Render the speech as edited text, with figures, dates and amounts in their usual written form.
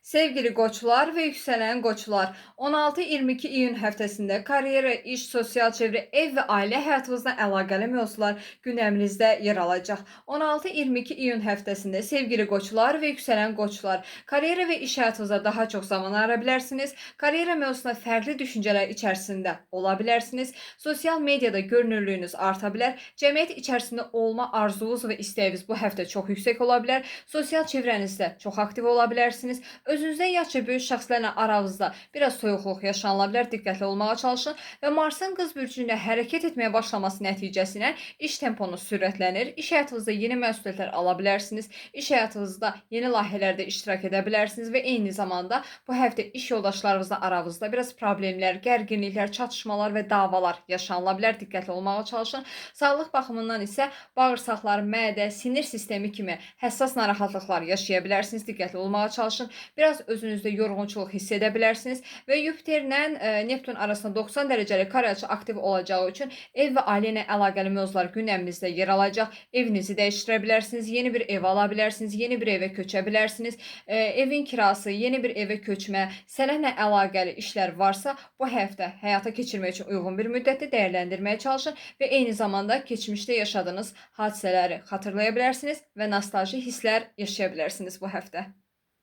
Sevgili Qoçlar ve yükselen Qoçlar, 16-22 iyun həftəsində karyera, iş, sosial çevre, ev və ailə həyatınızla əlaqəli mövzular gündəminizdə yer alacaq. 16-22 iyun həftəsində sevgili Qoçlar və yüksələn Qoçlar, karyera və iş həyatınızda daha çox zaman ayıra bilərsiniz. Karyera mövzusunda fərqli düşüncələr içərisində ola bilərsiniz. Sosial mediada görünürlüyünüz arta bilər. Cəmiyyət içərisində olma arzunuz və istəyiniz bu həftə çox yüksək ola bilər. Sosial çevrənizdə çox aktiv ola bilərsiniz. Özünüzdən yaşca böyük şəxslərlə aranızda biraz soyuqluq yaşanıla bilər, diqqətli olmağa çalışın və Marsın qız bürcündə hərəkət etməyə başlaması nəticəsində iş temponuz sürətlənir, iş həyatınızda yeni məsuliyyətlər ala bilərsiniz, iş həyatınızda yeni layihələrdə iştirak edə bilərsiniz və eyni zamanda bu həftə iş yoldaşlarınızla aranızda biraz problemlər, gərginliklər, çatışmalar və davalar yaşanıla bilər, diqqətli olmağa çalışın. Sağlıq baxımından isə bağırsaqlar, mədə, sinir sistemi kimi həssas narahatlıqlar yaşaya bilərsiniz, diqqətli olmağa çalışın. Biraz özünüzdə yorğunçuluq hiss edə bilərsiniz və Yupiterlə Neptun arasında 90 dərəcəlik kare açı aktiv olacağı üçün ev və ailə ilə əlaqəli mövzular gündəminizdə yer alacaq. Evinizi dəyişdirə bilərsiniz, yeni bir ev ala bilərsiniz, yeni bir evə köçə bilərsiniz. Evin kirası, yeni bir evə köçmə, sənətlə əlaqəli işlər varsa, bu həftə həyata keçirmək üçün uyğun bir müddətdə dəyərləndirməyə çalışın və eyni zamanda keçmişdə yaşadığınız hadisələri xatırlaya bilərsiniz və nostalji hisslər yaşaya bilərsiniz bu həftə.